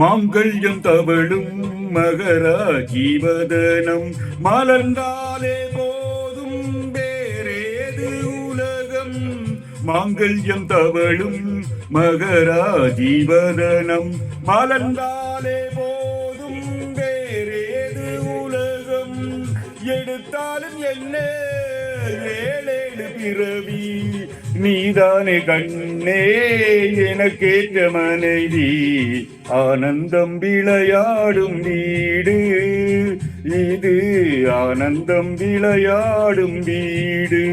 மாங்கல்யம் தவழும் மகரா ஜீவதனம் மலர்ந்தாலே போதும் வேறேது உலகம். மாங்கல்யம் தவழும் மகரா ஜீவதனம் மலர்ந்தாலே போதும் வேறேது உலகம். எடுத்தாலும் என்ன ஏழேழு பிறவி நீதானே கண்ணே எனக்கேற்ற மனைவி. ஆனந்தம் விளையாடும் வீடு இது, ஆனந்தம் விளையாடும் வீடு.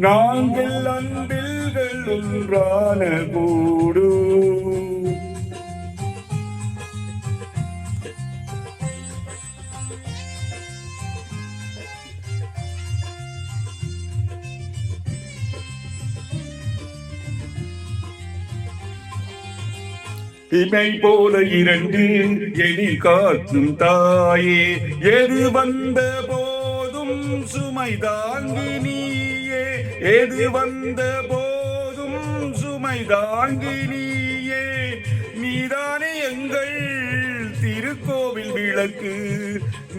நாங்கள் அன்பில்கள் ஒன்றான கூடு. இமை போல இரண்டு எதிர் காக்கும் தாயே, எது வந்த போதும் சுமை தாங்கி நீயே. எது வந்த போதும் சுமை தாங்கி நீயே. நீதானே எங்கள் திருக்கோவில் விளக்கு,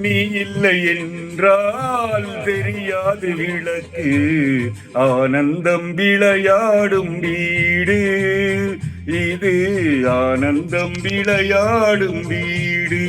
நீ இல்லை என்றால் தெரியாது விளக்கு. ஆனந்தம் விளையாடும் வீடு இது, ஆனந்தம் விளையாடும் வீடு.